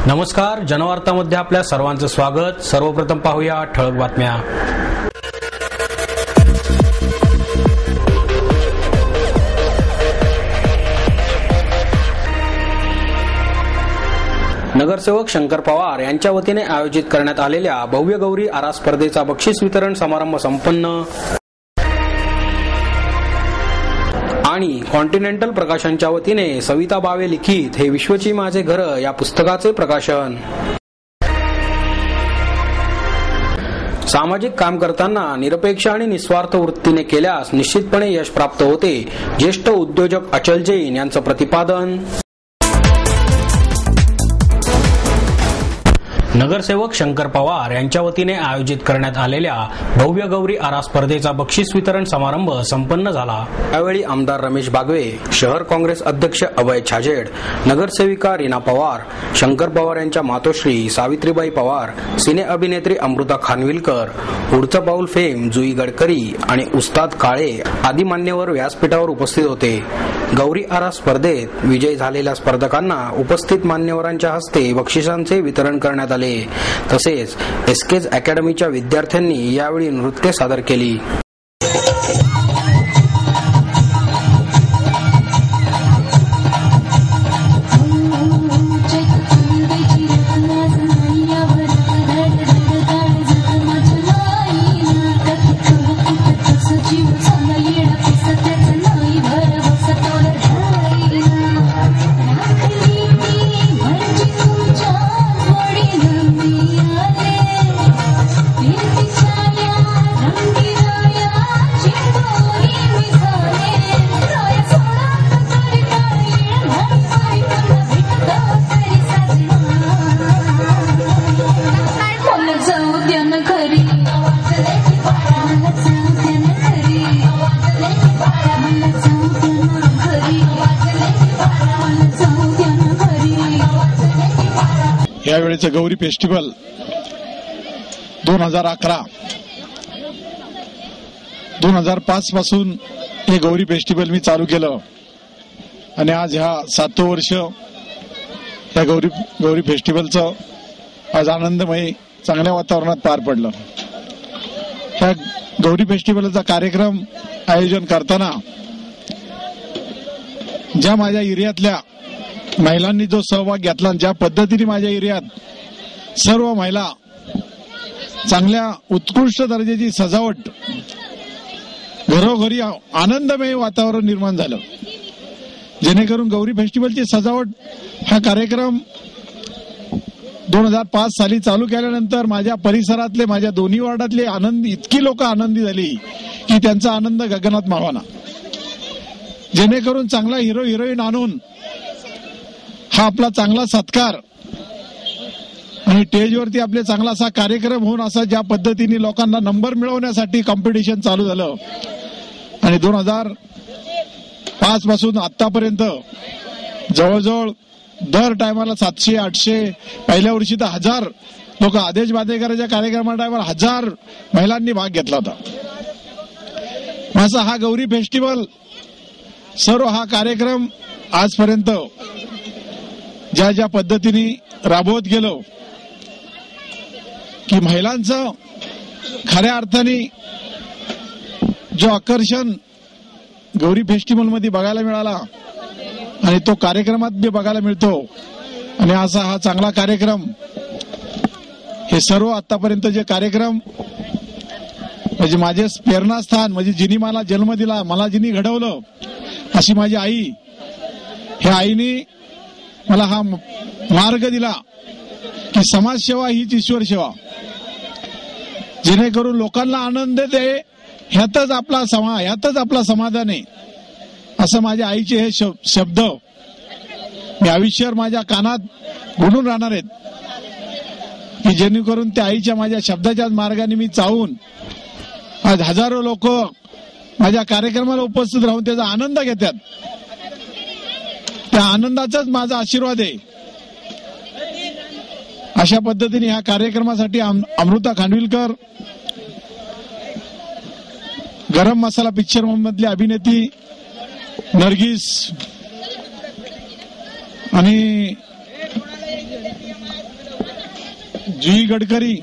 नमस्कार, जनवार्तामध्ये आपल्या सर्वांचं स्वागत। सर्वप्रथम पाहूया ठळक बातम्या। नगरसेवक शंकर पवार यांच्या वतीने आयोजित करण्यात आलेल्या भव्य गौरी आरास स्पर्धेचा बक्षीस वितरण समारंभ संपन्न आणि कॉन्टिनेंटल प्रकाशनच्या वतीने सविता बावे लिखित हे विश्वची माझे घर या पुस्तकाचे प्रकाशन। सामाजिक काम करताना निरपेक्ष आणि निस्वार्थ वृत्तीने केल्यास निश्चितपणे यश प्राप्त होते, ज्येष्ठ उद्योजक अचल जैन यांचं प्रतिपादन। नगरसेवक शंकर पवार यांच्या वतीने आयोजित करण्यात आलेल्या भव्य गौरी आरास स्पर्धेचा बक्षीस वितरण समारंभ संपन्न झाला। यावेळी आमदार रमेश बागवे, शहर काँग्रेस अध्यक्ष अभय छाजेड, नगरसेविका रीना पवार, शंकर पवार यांच्या मातोश्री सावित्रीबाई पवार, सिने अभिनेत्री अमृता खानविलकर, पुढचं पाऊल फेम जुई गडकरी आणि उस्ताद काळे आदी मान्यवर व्यासपीठावर उपस्थित होते। गौरी आरास स्पर्धेत विजयी झालेल्या स्पर्धकांना उपस्थित मान्यवरांच्या हस्ते बक्षिसांचे वितरण करण्यात आले। तसेच एसकेज अकॅडमीच्या विद्यार्थ्यांनी यावेळी नृत्य सादर केली। यावेळेचं गौरी फेस्टिवल 2005 पासून हे गौरी फेस्टिवल मी चालू केलं आणि आज ह्या 7वं वर्ष या गौरी फेस्टिवलचं आज आनंदमय चांगल्या वातावरणात पार पडलं। ह्या गौरी फेस्टिवलचा कार्यक्रम आयोजन करताना ज्या माझ्या एरियातल्या महिलांनी जो सहभाग घेतला, ज्या पद्धतीने माझ्या एरियात सर्व महिला चांगल्या उत्कृष्ट दर्जाची सजावट, घरोघरी आनंदमय वातावरण निर्माण झालं, जेणेकरून गौरी फेस्टिवलची सजावट हा कार्यक्रम 2005 साली चालू केल्यानंतर माझ्या परिसरातले, माझ्या दोन्ही वॉर्डातले इतकी लोक आनंदी झाली की त्यांचा आनंद गगनात मावाना। जेणेकरून चांगला हिरो हिरोईन आणून हा आपला चांगला सत्कार आणि स्टेजवरती आपले चांगला असा कार्यक्रम होऊन असा ज्या पद्धतीने लोकांना नंबर मिळवण्यासाठी कॉम्पिटिशन चालू झालं आणि 2005 पासून आतापर्यंत जवळजवळ दर टायमाला 700-800, पहिल्या वर्षी तर 1000 लोक, आदेश बांदेकरांच्या कार्यक्रमा टायमाला 1000 महिलांनी भाग घेतला होता। माझा हा गौरी फेस्टिवल सर्व हा कार्यक्रम आजपर्यंत ज्या ज्या पद्धतीने राबवत गेलो की महिलांचं खऱ्या अर्थाने जो आकर्षण गौरी फेस्टिवल मध्ये बघायला मिळाला आणि तो कार्यक्रमात बी बघायला मिळतो आणि असा हा चांगला कार्यक्रम, हे सर्व आतापर्यंत जे कार्यक्रम म्हणजे माझे प्रेरणास्थान, म्हणजे जिनी मला जन्म दिला, मला जिनी घडवलं अशी माझी आई, ह्या आईने मला हा मार्ग दिला की समाजसेवा हीच ईश्वर सेवा, जेणेकरून लोकांना आनंद दे, ह्यातच आपला समाधान आहे, असं माझ्या आईचे हे शब्द मी आयुष्यभर माझ्या कानात गुणून राहणार आहेत की जेणेकरून त्या आईच्या माझ्या शब्दाच्याच मार्गाने मी चालून आज हजारो लोक माझ्या कार्यक्रमाला उपस्थित राहून त्याचा आनंद घेतात। त्या आनंदाचाच माझा आशीर्वाद आहे। अशा पद्धतीने ह्या कार्यक्रमासाठी अमृता खानविलकर, गरम मसाला पिक्चर मधली अभिनेत्री नर्गिस आणि जी गडकरी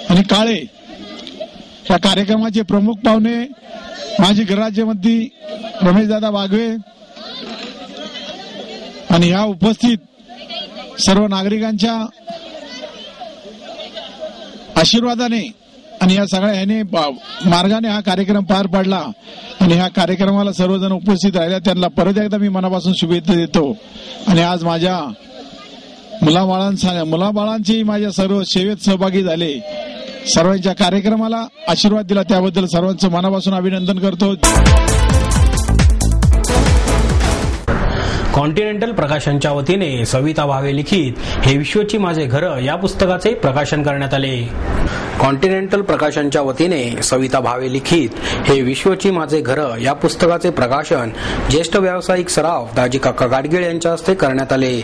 आणि काळे या कार्यक्रमाचे प्रमुख पाहुणे माजी गृहराज्यमंत्री रमेशदादा बागवे आणि या उपस्थित सर्व नागरिकांच्या आशीर्वादाने आणि या सगळ्या ह्याने मार्गाने हा कार्यक्रम पार पडला आणि ह्या कार्यक्रमाला सर्वजण उपस्थित राहिल्या त्यांना परत एकदा मी मनापासून शुभेच्छा देतो. आणि आज माझ्या मुलाबाळांचेही माझ्या सर्व सेवेत सहभागी झाले, सर्वांच्या कार्यक्रमाला आशीर्वाद दिला त्याबद्दल सर्वांचं मनापासून अभिनंदन करतो. कॉन्टिनेंटल प्रकाशनच्या वतीने सविता भावे लिखित हे विश्वची माझे घर या पुस्तकाचे प्रकाशन करण्यात आले. कॉन्टिनेंटल प्रकाशनच्या वतीने सविता भावे लिखित हे विश्वची माझे घर या पुस्तकाचे प्रकाशन ज्येष्ठ व्यावसायिक सराफ दाजी काका गाडगीळ यांच्या हस्ते करण्यात आले.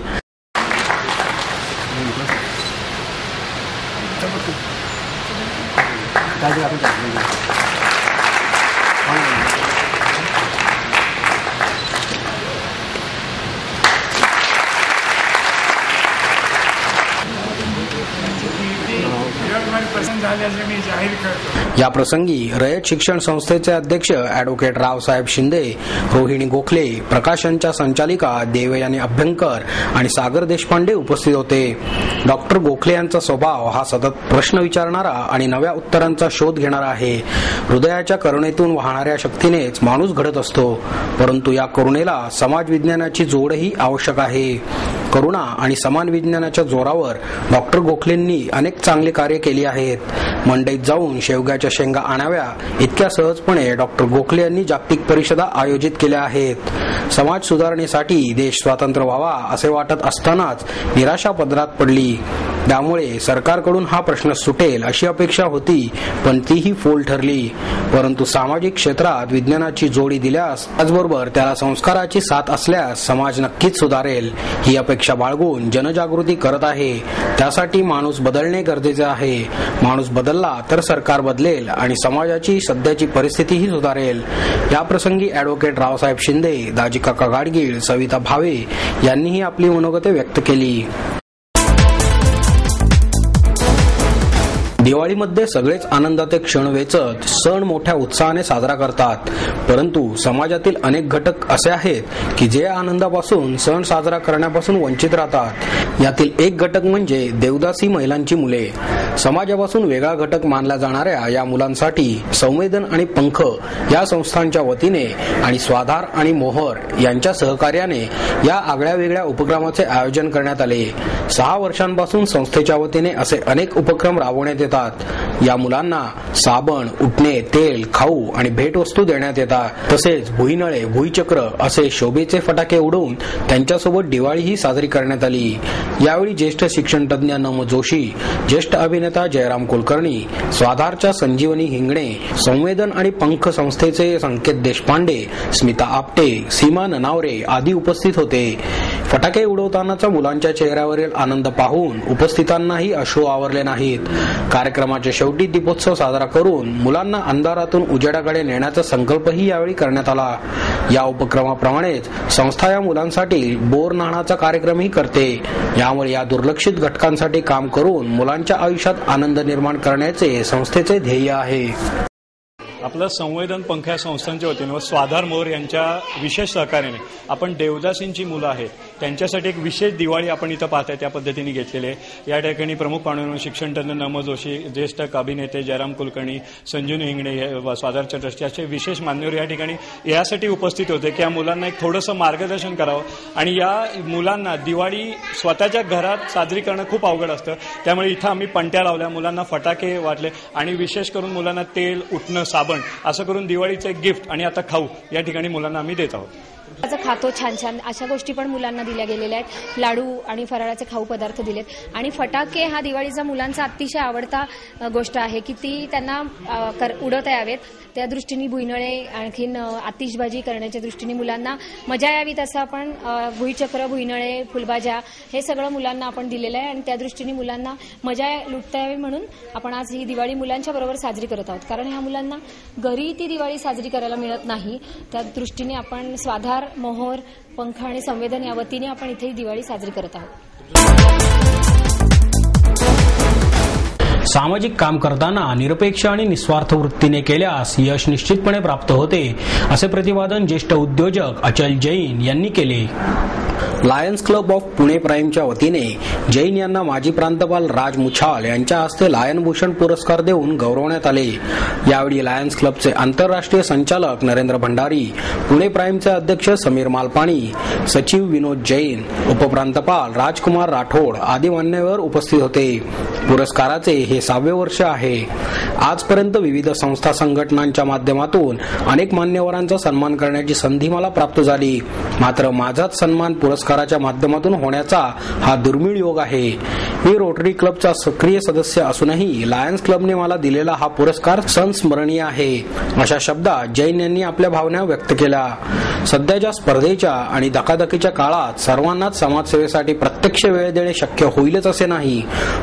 या प्रसंगी रयत शिक्षण संस्थेचे अध्यक्ष ॲडव्होकेट रावसाहेब शिंदे, रोहिणी गोखले, प्रकाशनच्या संचालिका देवयानी अभ्यंकर आणि सागर देशपांडे उपस्थित होते. डॉक्टर गोखले यांचा स्वभाव हा सतत प्रश्न विचारणारा आणि नव्या उत्तरांचा शोध घेणारा आहे. हृदयाच्या करुणेतून वाहणाऱ्या शक्तीनेच माणूस घडत असतो, परंतु या करुणेला समाज विज्ञानाची जोडही आवश्यक आहे. करुणा आणि समान विज्ञानाच्या जोरावर डॉक्टर गोखलेंनी अनेक चांगली कार्य केली आहेत. मंडईत जाऊन शेवग्याच्या शेंगा आणाव्या इतक्या सहजपणे डॉक्टर गोखले यांनी जागतिक परिषदा आयोजित केल्या आहेत. समाज सुधारणेसाठी देश स्वतंत्र व्हावा असे वाटत असतानाच निराशा पदरात पडली. त्यामुळे सरकारकडून हा प्रश्न सुटेल अशी अपेक्षा होती, पण तीही फोल ठरली. परंतु सामाजिक क्षेत्रात विज्ञानाची जोडी दिल्यास, त्याचबरोबर त्याला संस्काराची साथ असल्यास समाज नक्कीच सुधारेल ही अपेक्षा बाळगून जनजागृती करत आहे. त्यासाठी माणूस बदलणे गरजेचे आहे. माणूस बदलला तर सरकार बदलेल आणि समाजाची सध्याची परिस्थितीही सुधारेल. या प्रसंगी ॲडव्होकेट रावसाहेब शिंदे, दाजी काका गाडगीळ, सविता भावे यांनीही आपली मनोगते व्यक्त केली. दिवाळीमध्ये सगळेच आनंदाचे क्षण वेचत सण मोठ्या उत्साहाने साजरा करतात, परंतु समाजातील अनेक घटक असे आहेत की जे आनंदापासून सण साजरा करण्यापासून वंचित राहतात. यातील एक घटक म्हणजे देवदासी महिलांची मुले. समाजापासून वेगळा घटक मानल्या जाणाऱ्या या मुलांसाठी संवेदन आणि पंख या संस्थांच्या वतीने आणि स्वाधार आणि मोहर यांच्या सहकार्याने या आगळ्या वेगळ्या उपक्रमाचे आयोजन करण्यात आले. 6 वर्षांपासून संस्थेच्या वतीने असे अनेक उपक्रम राबवण्यात येतात. या मुलांना साबण, उटणे, तेल, खाऊ आणि भेटवस्तू देण्यात येतात. तसेच भुईनळे, भुईचक्र असे शोभेचे फटाके उडवून त्यांच्यासोबत दिवाळीही साजरी करण्यात आली. यावेळी ज्येष्ठ शिक्षण तज्ञ नम जोशी, ज्येष्ठ अभिनेता जयराम कुलकर्णी, स्वाधारच्या संजीवनी हिंगणे, संवेदन आणि पंख संस्थेचे संकेत देशपांडे, स्मिता आपटे, सीमा ननावरे आदी उपस्थित होते. फटाके उडवतानाचा मुलांच्या चेहऱ्यावरील आनंद पाहून उपस्थितांनाही अश्रू आवरले नाहीत. कार्यक्रमाच्या शेवटी दीपोत्सव साजरा करून मुलांना अंधारातून उजेडाकडे नेण्याचा संकल्पही यावेळी करण्यात आला. या उपक्रमाप्रमाणेच संस्था या मुलांसाठी बोर नाणाचा कार्यक्रमही करते. यामुळे या दुर्लक्षित घटकांसाठी काम करून मुलांच्या आयुष्यात आनंद निर्माण करण्याचे संस्थेचे ध्येय आहे. आपलं संवेदन पंख या संस्थांच्या वतीने व स्वाधार मोर यांच्या विशेष सहकार्याने आपण देवदासींची मुलं आहेत त्यांच्यासाठी एक विशेष दिवाळी आपण इथं पाहताय त्या पद्धतीने घेतलेली आहे. या ठिकाणी प्रमुख पाहुणे म्हणून शिक्षणतज्ञ नम जोशी, ज्येष्ठ अभिनेते जयराम कुलकर्णी, संजीवनी हिंगणे, स्वाधारच्या ट्रस्टी असे विशेष मान्यवर या ठिकाणी यासाठी उपस्थित होते की या मुलांना एक थोडंसं मार्गदर्शन करावं. आणि या मुलांना दिवाळी स्वतःच्या घरात साजरी करणं खूप अवघड असतं, त्यामुळे इथं आम्ही पणत्या लावल्या, मुलांना फटाके वाटले आणि विशेष करून मुलांना तेल, उटणं, साबण असं करून दिवाळीचं एक गिफ्ट आणि आता खाऊ या ठिकाणी मुलांना आम्ही देत आहोत. खातो छान छान अशा गोष्टी पण मुलांना दिल्या गेलेल्या आहेत. लाडू आणि फराळाचे खाऊ पदार्थ दिलेत. आणि फटाके हा दिवाळीचा मुलांचा अतिशय आवडता गोष्ट आहे की ती त्यांना उडवता यावेत. त्या दृष्टीने भुईनळे आणखीन आतिषबाजी करण्याच्या दृष्टीने मुलांना मजा यावी तसं आपण भुईचक्र, भुईनळे, फुलभाज्या हे सगळं मुलांना आपण दिलेलं आहे. आणि त्या दृष्टीने मुलांना मजा लुटता यावी म्हणून आपण आज ही दिवाळी मुलांच्या बरोबर साजरी करत आहोत. कारण ह्या मुलांना घरी ती दिवाळी साजरी करायला मिळत नाही. त्या दृष्टीने आपण स्वाधार, मोहोर, पंख आणि संवेदन या वतीने आपण इथे दिवाळी साजरी करत आहोत. सामाजिक काम करताना निरपेक्ष आणि निस्वार्थ वृत्तीने केल्यास यश निश्चितपणे प्राप्त होते, असे प्रतिपादन ज्येष्ठ उद्योजक अचल जैन यांनी केले. लायन्स क्लब ऑफ पुणे प्राईमच्या वतीने जैन यांना माजी प्रांतपाल राज मुछाल यांच्या हस्ते लायन भूषण पुरस्कार देऊन गौरवण्यात आले. यावेळी लायन्स क्लबचे आंतरराष्ट्रीय संचालक नरेंद्र भंडारी, पुणे प्राईमचे अध्यक्ष समीर मालपाणी, सचिव विनोद जैन, उपप्रांतपाल राजकुमार राठोड आदी मान्यवर उपस्थित होते. पुरस्काराचे हे 6वे वर्ष आहे. आजपर्यंत विविध संस्था संघटनांच्या माध्यमातून अनेक मान्यवरांचा सन्मान करण्याची संधी मला प्राप्त झाली. मात्र माझाच सन्मान पुरस्काराच्या माध्यमातून होण्याचा हा दुर्मिळ योग आहे. मी रोटरी क्लबचा सक्रिय सदस्य असूनही लायन्स क्लबने मला दिलेला हा पुरस्कार संस्मरणीय आहे, अशा शब्दात जैन यांनी आपल्या भावना व्यक्त केल्या. सध्याच्या स्पर्धेच्या आणि धकाधकीच्या काळात सर्वांनाच समाजसेवेसाठी प्रत्यक्ष वेळ देणे शक्य होईलच असे नाही.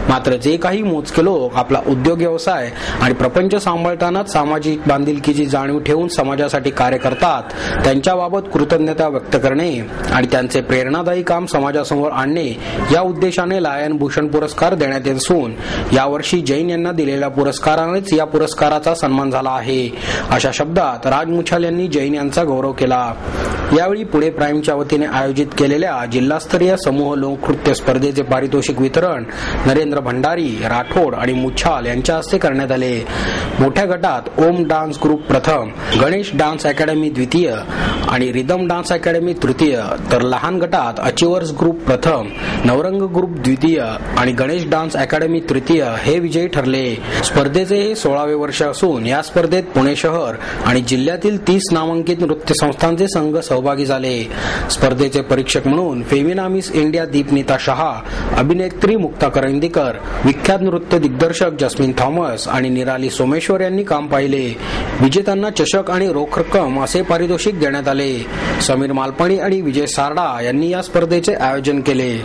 मात्र जे काही मोजके लोक आपला उद्योग व्यवसाय आणि प्रपंच सांभाळतानाच सामाजिक बांधिलकीची जाणीव ठेवून समाजासाठी कार्य करतात, त्यांच्याबाबत कृतज्ञता व्यक्त करणे आणि त्यांचे प्रेरणादायी काम समाजासमोर आणणे या उद्देशाने लायन भूषण पुरस्कार देण्यात येत असून यावर्षी जैन यांना दिलेल्या पुरस्कारानेच या पुरस्काराचा सन्मान झाला आहे, अशा शब्दात राज मुछाल यांनी जैन यांचा गौरव केला. यावेळी पुणे प्राईमच्या वतीने आयोजित केलेल्या जिल्हास्तरीय समूह लोकनृत्य स्पर्धेचे पारितोषिक वितरण नरेंद्र भंडारी, राठोड आणि मुछाल यांच्या हस्ते करण्यात आले. मोठ्या गटात ओम डान्स ग्रुप प्रथम, गणेश डान्स अकॅडमी द्वितीय आणि रिदम डान्स अकॅडमी तृतीय, तर लहान गटात अचिव्हर्स ग्रुप प्रथम, नवरंग ग्रुप द्वितीय आणि गणेश डान्स अकॅडमी तृतीय हे विजयी ठरले. स्पर्धेचे हे 16वे वर्ष असून या स्पर्धेत पुणे शहर आणि जिल्ह्यातील 30 नामांकित नृत्य संस्थांचे संघ सहभागी झाले. स्पर्धेचे परीक्षक म्हणून फेमिना मिस इंडिया दीपनीता शहा, अभिनेत्री मुक्ता करंदीकर, विख्यात नृत्य दिग्दर्शक जस्मिन थॉमस आणि निराली सोमेश्वर यांनी काम पाहिले. विजेत्यांना चषक आणि रोख रक्कम असे पारितोषिक देण्यात आले. समीर मालपाणी आणि विजय सारडा यांनी या स्पर्धेचे आयोजन केले.